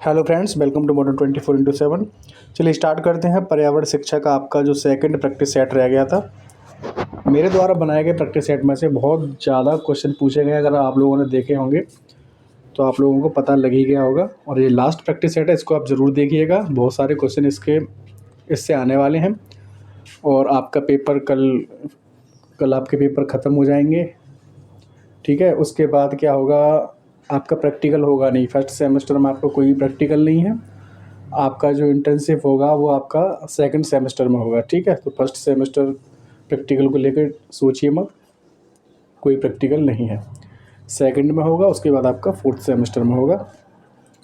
Hello friends, welcome to modern 24x7। चलिए start करते हैं। पर्यावरण शिक्षा का आपका जो सेकंड प्रैक्टिस सेट रह गया था, मेरे द्वारा बनाए गए प्रैक्टिस सेट में से बहुत ज़्यादा क्वेश्चन पूछे गए। अगर आप लोगों ने देखे होंगे तो आप लोगों को पता लग ही गया होगा। और ये लास्ट प्रैक्टिस सेट है, इसको आप ज़रूर देखिएगा। बहुत सारे क्वेश्चन इससे आने वाले हैं और आपका पेपर कल आपके पेपर ख़त्म हो जाएंगे। ठीक है, उसके बाद क्या होगा, आपका प्रैक्टिकल होगा नहीं। फर्स्ट सेमेस्टर में आपका कोई प्रैक्टिकल नहीं है। आपका जो इंटर्नशिप होगा वो आपका सेकंड सेमेस्टर में होगा। ठीक है, तो फर्स्ट सेमेस्टर प्रैक्टिकल को लेकर सोचिए मत, कोई प्रैक्टिकल नहीं है। सेकंड में होगा, उसके बाद आपका फोर्थ सेमेस्टर में होगा।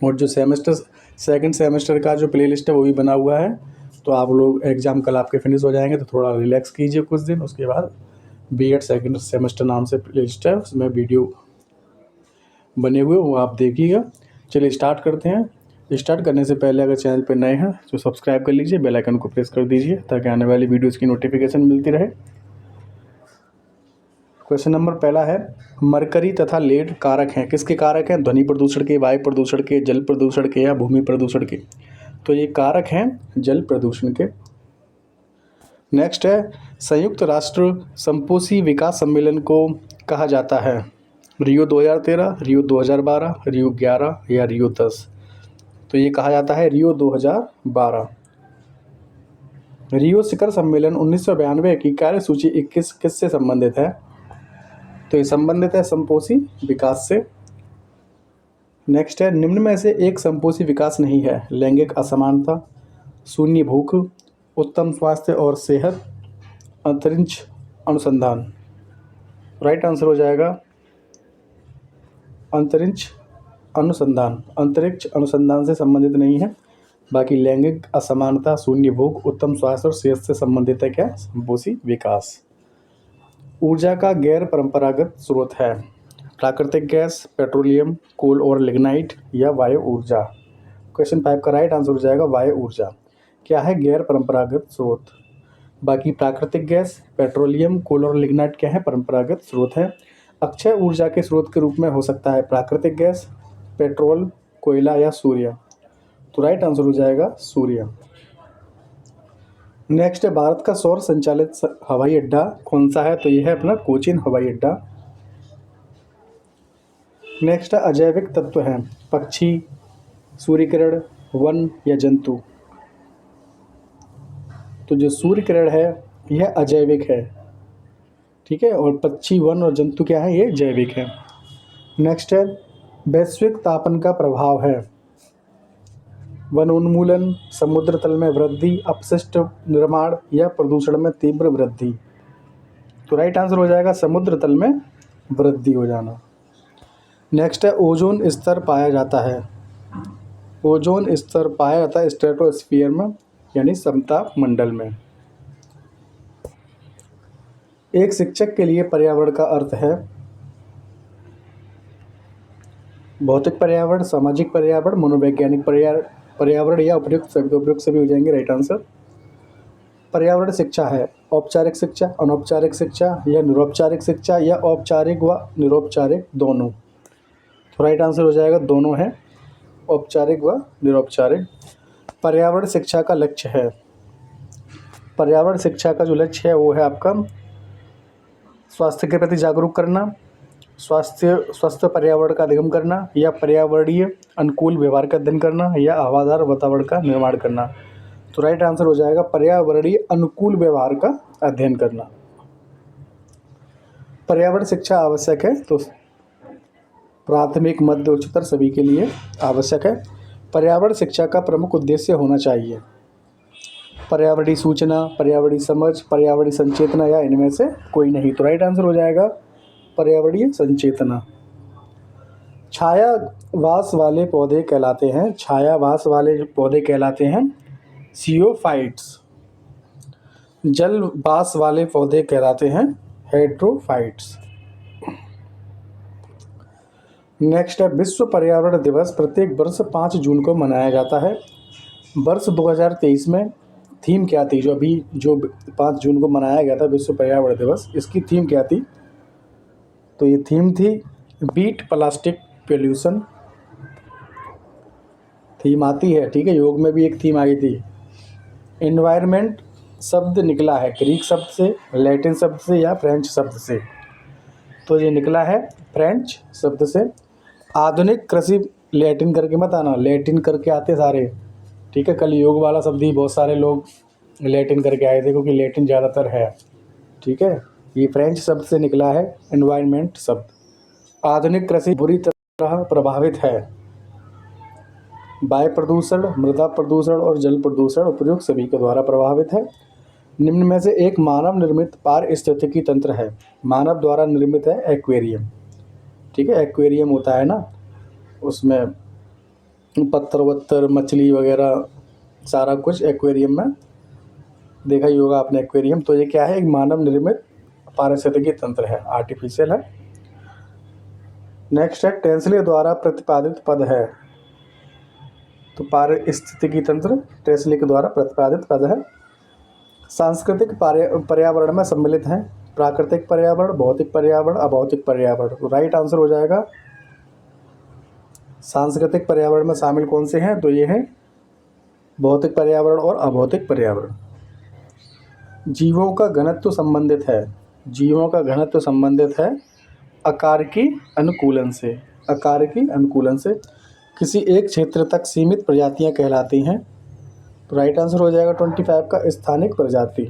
और जो सेकंड सेमेस्टर का जो प्लेलिस्ट है वो भी बना हुआ है। तो आप लोग एग्ज़ाम कल आपके फिनिश हो जाएंगे तो थोड़ा रिलैक्स कीजिए कुछ दिन। उसके बाद बीएड सेकंड सेमेस्टर नाम से प्लेलिस्ट है, उसमें वीडियो बने हुए वो आप देखिएगा। चलिए स्टार्ट करते हैं। स्टार्ट करने से पहले अगर चैनल पर नए हैं तो सब्सक्राइब कर लीजिए, बेल आइकन को प्रेस कर दीजिए ताकि आने वाली वीडियोस की नोटिफिकेशन मिलती रहे। क्वेश्चन नंबर पहला है, मरकरी तथा लेड कारक हैं। किसके कारक हैं? ध्वनि प्रदूषण के, वायु प्रदूषण के, जल प्रदूषण के या भूमि प्रदूषण के? तो ये कारक हैं जल प्रदूषण के। नेक्स्ट है, संयुक्त राष्ट्र संपोषी विकास सम्मेलन को कहा जाता है? रियो 2013, रियो 2012, रियो 11 या रियो 10? तो ये कहा जाता है रियो 2012। रियो शिखर सम्मेलन 1992 की कार्यसूची 21 किससे संबंधित है? तो ये संबंधित है संपोषी विकास से। नेक्स्ट है, निम्न में से एक संपोषी विकास नहीं है? लैंगिक असमानता, शून्य भूख, उत्तम स्वास्थ्य और सेहत, अंतरिक्ष अनुसंधान। राइट आंसर हो जाएगा अंतरिक्ष अनुसंधान। अंतरिक्ष अनुसंधान से संबंधित नहीं है। बाकी लैंगिक असमानता, शून्य भूख, उत्तम स्वास्थ्य और सेहत से संबंधित है क्या? संपोषी विकास। ऊर्जा का गैर परंपरागत स्रोत है? प्राकृतिक गैस, पेट्रोलियम, कोल और लिग्नाइट या वायु ऊर्जा? क्वेश्चन 5 का राइट आंसर हो जाएगा वायु ऊर्जा। क्या है गैर परंपरागत स्रोत? बाकी प्राकृतिक गैस, पेट्रोलियम, कोल और लिग्नाइट क्या है? परंपरागत स्रोत है। अक्षय ऊर्जा के स्रोत के रूप में हो सकता है प्राकृतिक गैस, पेट्रोल, कोयला या सूर्य? तो राइट आंसर हो जाएगा सूर्य। नेक्स्ट है, भारत का सौर संचालित हवाई अड्डा कौन सा है? तो यह है अपना कोचीन हवाई अड्डा। नेक्स्ट है, अजैविक तत्व हैं? पक्षी, सूर्य किरण, वन या जंतु? तो जो सूर्य किरण है यह अजैविक है। ठीक है, और पक्षी, वन और जंतु क्या है? ये जैविक है। नेक्स्ट है, वैश्विक तापन का प्रभाव है? वनोन्मूलन, समुद्र तल में वृद्धि, अपशिष्ट निर्माण या प्रदूषण में तीव्र वृद्धि? तो राइट आंसर हो जाएगा समुद्र तल में वृद्धि हो जाना। नेक्स्ट है, ओजोन स्तर पाया जाता है? ओजोन स्तर पाया जाता है स्ट्रेटोस्फीयर में, यानी समताप मंडल में। एक शिक्षक के लिए पर्यावरण का अर्थ है? भौतिक पर्यावरण, सामाजिक पर्यावरण, मनोवैज्ञानिक पर्यावरण या उपयुक्त सभी हो जाएंगे राइट आंसर। पर्यावरण शिक्षा है औपचारिक शिक्षा, अनौपचारिक शिक्षा या निरौपचारिक शिक्षा या औपचारिक व निरौपचारिक दोनों? तो राइट आंसर हो जाएगा दोनों है, औपचारिक व निरौपचारिक। पर्यावरण शिक्षा का लक्ष्य है? पर्यावरण शिक्षा का जो लक्ष्य है वो है आपका स्वास्थ्य के प्रति जागरूक करना, स्वस्थ पर्यावरण का अधिगम करना या पर्यावरणीय अनुकूल व्यवहार का अध्ययन करना या हवादार वातावरण का निर्माण करना? तो राइट आंसर हो जाएगा पर्यावरणीय अनुकूल व्यवहार का अध्ययन करना। पर्यावरण शिक्षा आवश्यक है? तो प्राथमिक, मध्य, उच्चतर सभी के लिए आवश्यक है। पर्यावरण शिक्षा का प्रमुख उद्देश्य होना चाहिए? पर्यावरणीय सूचना, पर्यावरणीय समझ, पर्यावरणीय संचेतना या इनमें से कोई नहीं? तो राइट आंसर हो जाएगा पर्यावरणीय संचेतना। छायावास वाले पौधे कहलाते हैं? छायावास वाले पौधे कहलाते हैं जियोफाइट्स। जलवास वाले पौधे कहलाते हैं हेट्रोफाइट्स। नेक्स्ट है, विश्व पर्यावरण दिवस प्रत्येक वर्ष 5 जून को मनाया जाता है। वर्ष 2023 में थीम क्या थी? जो 5 जून को मनाया गया था विश्व पर्यावरण दिवस, इसकी थीम क्या थी? तो ये थीम थी बीट प्लास्टिक पोल्यूशन। थीम आती है, ठीक है। योग में भी एक थीम आई थी। एनवायरनमेंट शब्द निकला है ग्रीक शब्द से, लैटिन शब्द से या फ्रेंच शब्द से? तो ये निकला है फ्रेंच शब्द से। आधुनिक कृषि, लैटिन करके मत आना, लैटिन करके आते सारे, ठीक है। कल योग वाला शब्द ही बहुत सारे लोग लैटिन करके आए थे, क्योंकि लैटिन ज़्यादातर है, ठीक है। ये फ्रेंच शब्द से निकला है एनवायरनमेंट शब्द। आधुनिक कृषि बुरी तरह प्रभावित है। वायु प्रदूषण, मृदा प्रदूषण और जल प्रदूषण उपयुक्त सभी के द्वारा प्रभावित है। निम्न में से एक मानव निर्मित पारिस्थितिकी तंत्र है। मानव द्वारा निर्मित है एक्वेरियम, ठीक है। एक्वेरियम होता है ना, उसमें पत्थर वत्थर मछली वगैरह सारा कुछ एक्वेरियम में देखा ही होगा आपने, एक्वेरियम। तो ये क्या है, एक मानव निर्मित पारिस्थितिकी तंत्र है, आर्टिफिशियल है। नेक्स्ट है टेस्ले द्वारा प्रतिपादित पद है। तो पारिस्थितिकी तंत्र टेस्ले के द्वारा प्रतिपादित पद है। सांस्कृतिक पर्यावरण में सम्मिलित हैं। प्राकृतिक पर्यावरण, भौतिक पर्यावरण, अभौतिक पर्यावरण। तो राइट आंसर हो जाएगा सांस्कृतिक पर्यावरण में शामिल कौन से हैं? तो ये हैं भौतिक पर्यावरण और अभौतिक पर्यावरण। जीवों का घनत्व संबंधित है। जीवों का घनत्व संबंधित है आकारिकी अनुकूलन से। आकारिकी अनुकूलन से किसी एक क्षेत्र तक सीमित प्रजातियां कहलाती हैं। तो राइट आंसर हो जाएगा 25 का स्थानिक प्रजाति।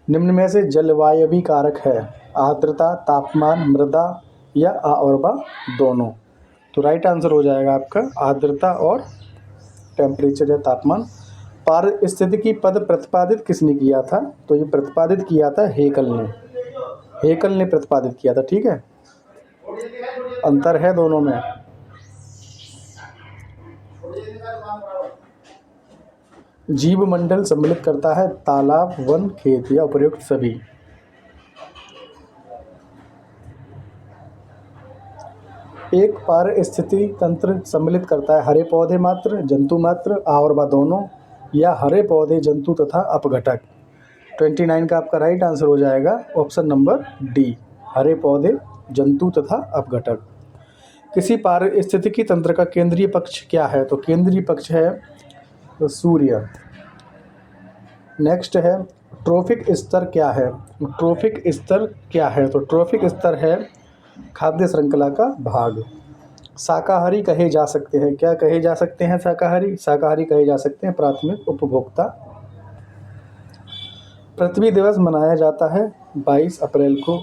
निम्न में से जलवायवी कारक है। आर्द्रता, तापमान, मृदा या आ और बा दोनों। तो राइट आंसर हो जाएगा आपका आर्द्रता और टेम्परेचर या तापमान। पारिस्थितिकी पद प्रतिपादित किसने किया था? तो ये प्रतिपादित किया था हेकल ने। हेकल ने प्रतिपादित किया था, ठीक है। अंतर है दोनों में। जीव मंडल सम्मिलित करता है तालाब, वन, खेत या उपयुक्त सभी। एक पारिस्थितिकी तंत्र सम्मिलित करता है हरे पौधे मात्र, जंतु मात्र, आ और बा दोनों, या हरे पौधे, जंतु तथा अपघटक। 29 का आपका राइट आंसर हो जाएगा ऑप्शन नंबर डी, हरे पौधे, जंतु तथा अपघटक। किसी पारिस्थितिकी तंत्र का केंद्रीय पक्ष क्या है? तो केंद्रीय पक्ष है सूर्य। नेक्स्ट है ट्रॉफिक स्तर क्या है? ट्रॉफिक स्तर क्या है? तो ट्रॉफिक स्तर है खाद्य श्रृंखला का भाग। शाकाहारी कहे जा सकते हैं, क्या कहे जा सकते हैं शाकाहारी? शाकाहारी कहे जा सकते हैं प्राथमिक उपभोक्ता। पृथ्वी दिवस मनाया जाता है 22 अप्रैल को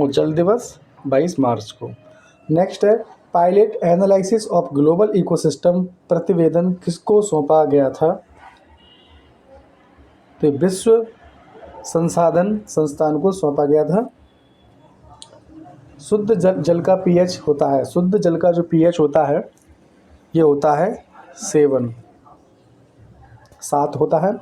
और जल दिवस 22 मार्च को। नेक्स्ट है pilot analysis of global ecosystem प्रतिवेदन किसको सौंपा गया था? तो विश्व संसाधन संस्थान को सौंपा गया था। शुद्ध जल का पीएच होता है, शुद्ध जल का जो पीएच होता है ये होता है 7 होता है।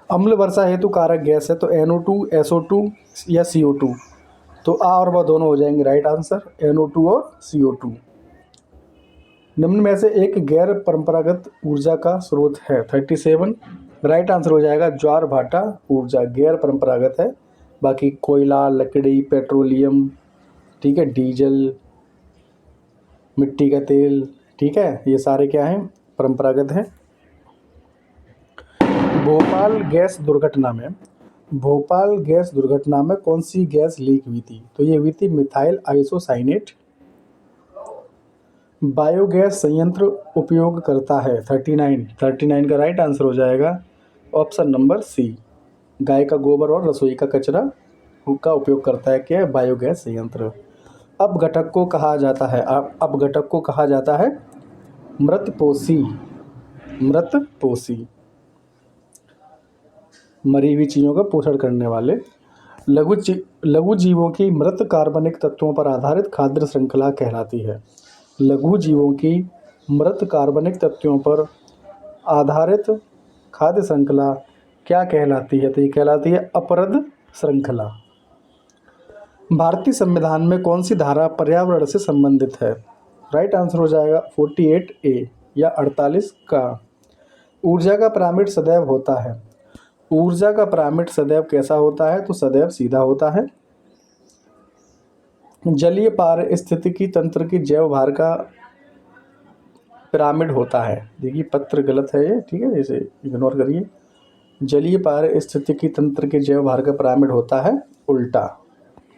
अम्ल वर्षा हेतु कारक गैस है तो NO2, SO2 या CO2। तो आ और ब दोनों हो जाएंगे राइट आंसर, NO2 और CO2। निम्न में से एक गैर परंपरागत ऊर्जा का स्रोत है 37। राइट आंसर हो जाएगा ज्वार भाटा ऊर्जा, गैर परंपरागत है। बाकी कोयला, लकड़ी, पेट्रोलियम, ठीक है, डीजल, मिट्टी का तेल, ठीक है, ये सारे क्या हैं? परंपरागत हैं। भोपाल गैस दुर्घटना में कौन सी गैस लीक हुई थी? तो ये हुई थी मिथाइल आइसोसाइनेट। बायोगैस संयंत्र उपयोग करता है 39 का राइट आंसर हो जाएगा ऑप्शन नंबर सी, गाय का गोबर और रसोई का कचरा का उपयोग करता है क्या? बायोगैस संयंत्र। अपघटक को कहा जाता है, अपघटक को कहा जाता है मृतपोषी। मरी हुई चीज़ों का पोषण करने वाले। लघु जीवों की मृत कार्बनिक तत्वों पर आधारित खाद्य श्रृंखला कहलाती है। लघु जीवों की मृत कार्बनिक तत्वों पर आधारित खाद्य श्रृंखला क्या कहलाती है? तो ये कहलाती है अपरद श्रृंखला। भारतीय संविधान में कौन सी धारा पर्यावरण से संबंधित है? राइट आंसर हो जाएगा 48A या 48 का। ऊर्जा का पिरामिड सदैव होता है। ऊर्जा का पिरामिड सदैव कैसा होता है? तो सदैव सीधा होता है। जलीय पारिस्थितिकी तंत्र की जैव भार का पिरामिड होता है। देखिए पत्र गलत है ये, ठीक है, इसे इग्नोर करिए। जलीय पारिस्थितिकी तंत्र के जैव भार का पिरामिड होता है उल्टा,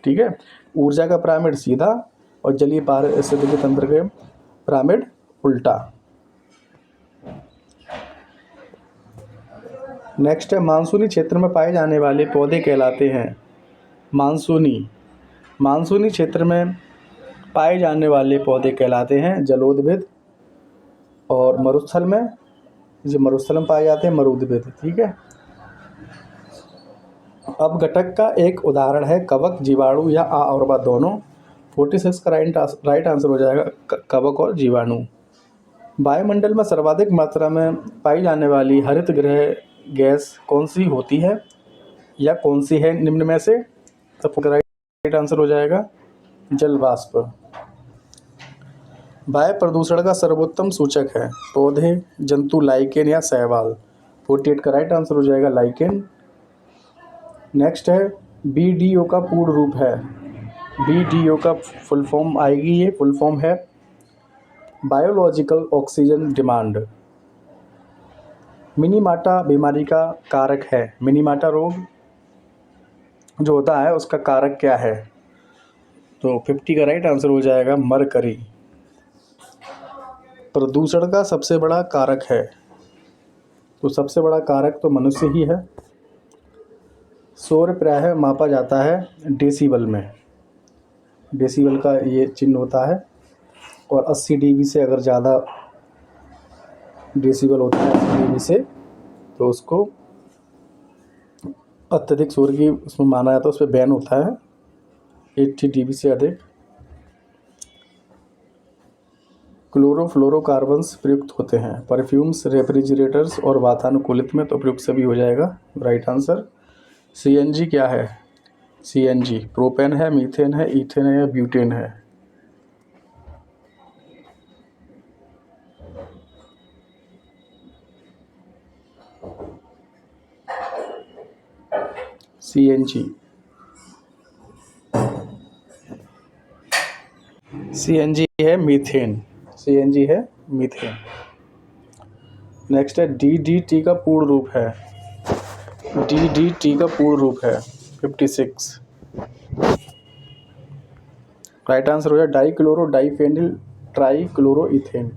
ठीक है। ऊर्जा का पिरामिड सीधा और जलीय पारिस्थितिकी तंत्र के पिरामिड उल्टा। नेक्स्ट है मानसूनी क्षेत्र में पाए जाने वाले पौधे कहलाते हैं मानसूनी क्षेत्र में पाए जाने वाले पौधे कहलाते हैं जलोद्भिद, और मरुस्थल में जो मरुस्थल में पाए जाते हैं मरुद्भिद, ठीक है। अब घटक का एक उदाहरण है कवक, जीवाणु या आ और बा दोनों। 46 का राइट आंसर हो जाएगा कवक और जीवाणु। वायुमंडल में सर्वाधिक मात्रा में पाई जाने वाली हरित गृह गैस कौन सी होती है या कौन सी है निम्न में से? तो राइट आंसर हो जाएगा जल वाष्प। वायु प्रदूषण का सर्वोत्तम सूचक है पौधे, जंतु, लाइकेन या शैवाल। 48 का राइट आंसर हो जाएगा लाइकेन। नेक्स्ट है BDO का पूर्ण रूप है, BDO का फुल फॉर्म आएगी, ये फुल फॉर्म है बायोलॉजिकल ऑक्सीजन डिमांड। मिनीमाटा बीमारी का कारक है, मिनीमाटा रोग जो होता है उसका कारक क्या है? तो 50 का राइट आंसर हो जाएगा मरकरी। प्रदूषण का सबसे बड़ा कारक है, तो सबसे बड़ा कारक तो मनुष्य ही है। शोर प्रायः मापा जाता है डेसिबल में, डेसिबल का ये चिन्ह होता है, और 80 dB से अगर ज़्यादा डेसिबल होता है 80 dB से, तो उसको अत्यधिक शोर की उसमें माना जाता है, उस पर बैन होता है 80 dB से अधिक। क्लोरोफ्लोरोकार्बन्स प्रयुक्त होते हैं परफ्यूम्स, रेफ्रिजरेटर्स और वातानुकूलित में, तो प्रयुक्त सभी हो जाएगा राइट आंसर। CNG क्या है? CNG प्रोपेन है, मीथेन है, ईथेन है या ब्यूटेन है? CNG है मीथेन, CNG है मीथेन। नेक्स्ट है DDT का पूर्ण रूप है, DDT का पूर्ण रूप है 56। राइट आंसर हो जाए dichloro diphenyl trichloroethane.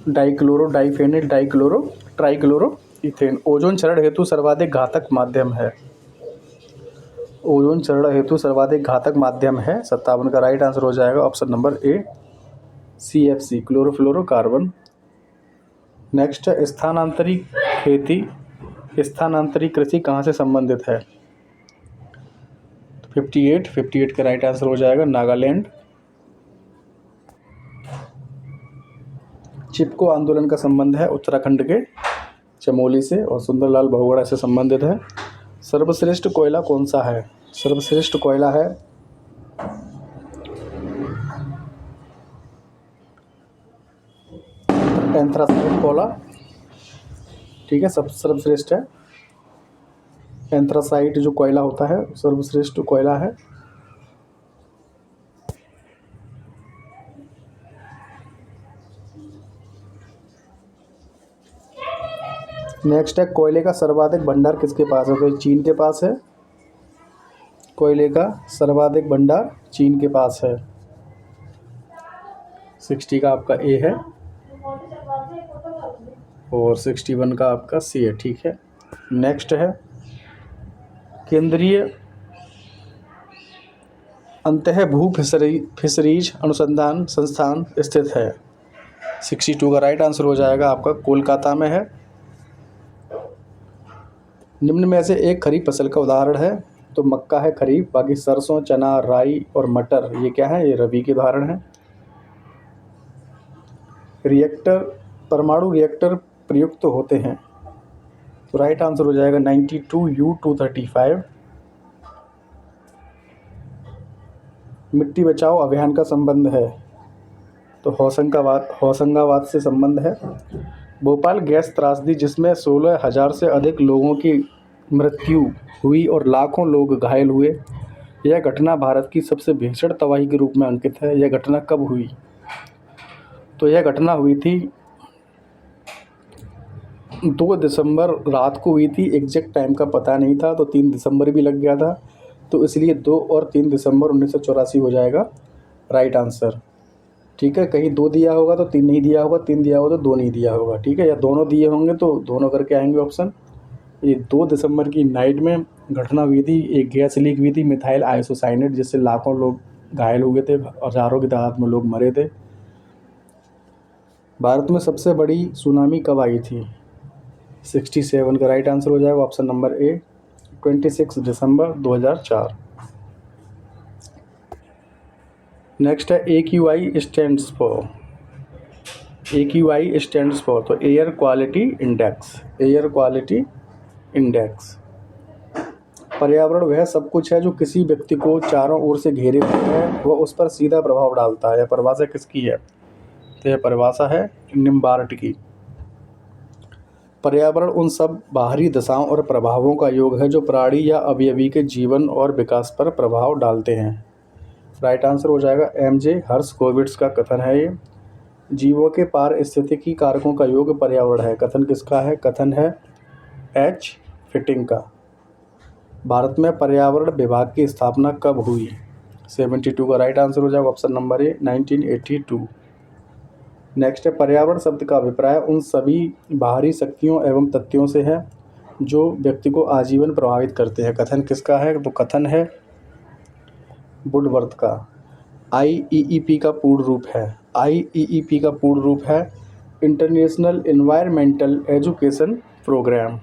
Dichloro diphenyl dichloro trichloroethane ozone क्षरण हेतु सर्वाधिक घातक माध्यम है, ओजोन क्षरण हेतु सर्वाधिक घातक माध्यम है 57 का राइट आंसर हो जाएगा ऑप्शन नंबर ए CFC क्लोरोफ्लोरोकार्बन। नेक्स्ट है स्थानांतरी खेती, स्थानांतरी कृषि कहाँ से संबंधित है? 58 का राइट आंसर हो जाएगा नागालैंड। चिपको आंदोलन का संबंध है उत्तराखंड के चमोली से, और सुंदरलाल बहुगुणा से संबंधित है। सर्वश्रेष्ठ कोयला कौन सा है? सर्वश्रेष्ठ कोयला है एंथ्रासाइट कोयला, ठीक है, सब सर्वश्रेष्ठ है। एंथ्रासाइट जो कोयला होता है सर्वश्रेष्ठ कोयला है। नेक्स्ट है कोयले का सर्वाधिक भंडार किसके पास है? तो चीन के पास है, कोयले का सर्वाधिक भंडार चीन के पास है। 60 का आपका ए है और 61 का आपका सी है, ठीक है। नेक्स्ट है केंद्रीय अंतः भू फिशरीज अनुसंधान संस्थान स्थित है। 62 का राइट आंसर हो जाएगा आपका कोलकाता में है। निम्न में से एक खरीफ फसल का उदाहरण है, तो मक्का है खरीफ, बाकी सरसों, चना, राई और मटर ये क्या है? ये रबी के उदाहरण है। रिएक्टर, परमाणु रिएक्टर प्रयुक्त होते हैं, तो राइट आंसर हो जाएगा 92U-235। मिट्टी बचाओ अभियान का संबंध है, तो होशंगाबाद से संबंध है। भोपाल गैस त्रासदी जिसमें 16,000 से अधिक लोगों की मृत्यु हुई और लाखों लोग घायल हुए। यह घटना भारत की सबसे भीषण तबाही के रूप में अंकित है। यह घटना कब हुई? तो यह घटना हुई थी 2 दिसंबर रात को हुई थी। एग्जैक्ट टाइम का पता नहीं था, तो 3 दिसंबर भी लग गया था, तो इसलिए 2 और 3 दिसंबर 1984 हो जाएगा राइट आंसर। ठीक है, कहीं 2 दिया होगा तो 3 नहीं दिया होगा, 3 दिया होगा तो 2 नहीं दिया होगा। ठीक है, या दोनों दिए होंगे तो दोनों करके आएंगे ऑप्शन। ये 2 दिसंबर की नाइट में घटना हुई थी। एक गैस लीक हुई थी मिथाइल आइसोसाइनेट, जिससे लाखों लोग घायल हुए थे, हज़ारों की तादाद में लोग मरे थे। भारत में सबसे बड़ी सुनामी कब आई थी? 67 का राइट आंसर हो जाएगा ऑप्शन नंबर ए, 26 दिसंबर 2004। नेक्स्ट है AQI stands for. AQI stands for, तो air quality index. Air quality index. पर्यावरण वह सब कुछ है जो किसी व्यक्ति को चारों ओर से घेरे हुए है, वह उस पर सीधा प्रभाव डालता है। यह परिभाषा किसकी है? तो यह परिभाषा है निम्बार्ट की। पर्यावरण उन सब बाहरी दशाओं और प्रभावों का योग है जो प्राणी या अवयवी के जीवन और विकास पर प्रभाव डालते हैं। राइट आंसर हो जाएगा MJ हर्शकोविट्ज़ का कथन है ये। जीवों के पारिस्थितिकी कारकों का योग पर्यावरण है। कथन किसका है? कथन है H फिटिंग का। भारत में पर्यावरण विभाग की स्थापना कब हुई? 72 का राइट आंसर हो जाएगा ऑप्शन नंबर ए, 1982। नेक्स्ट है पर्यावरण शब्द का अभिप्राय उन सभी बाहरी शक्तियों एवं तथ्यों से है जो व्यक्ति को आजीवन प्रभावित करते हैं। कथन किसका है? तो कथन है वुडवर्थ का। IEEP का पूर्ण रूप है। IEEP का पूर्ण रूप है international environmental education programme.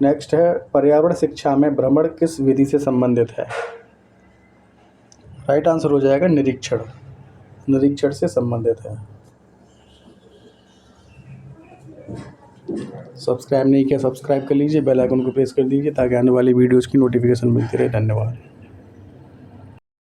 Next है पर्यावरण शिक्षा में भ्रमण किस विधि से संबंधित है? राइट आंसर हो जाएगा निरीक्षण। निरीक्षण से संबंधित है। सब्सक्राइब नहीं किया, सब्सक्राइब कर लीजिए, बेल आइकन को प्रेस कर दीजिए ताकि आने वाली वीडियोज़ की नोटिफिकेशन मिलती रहे। धन्यवाद।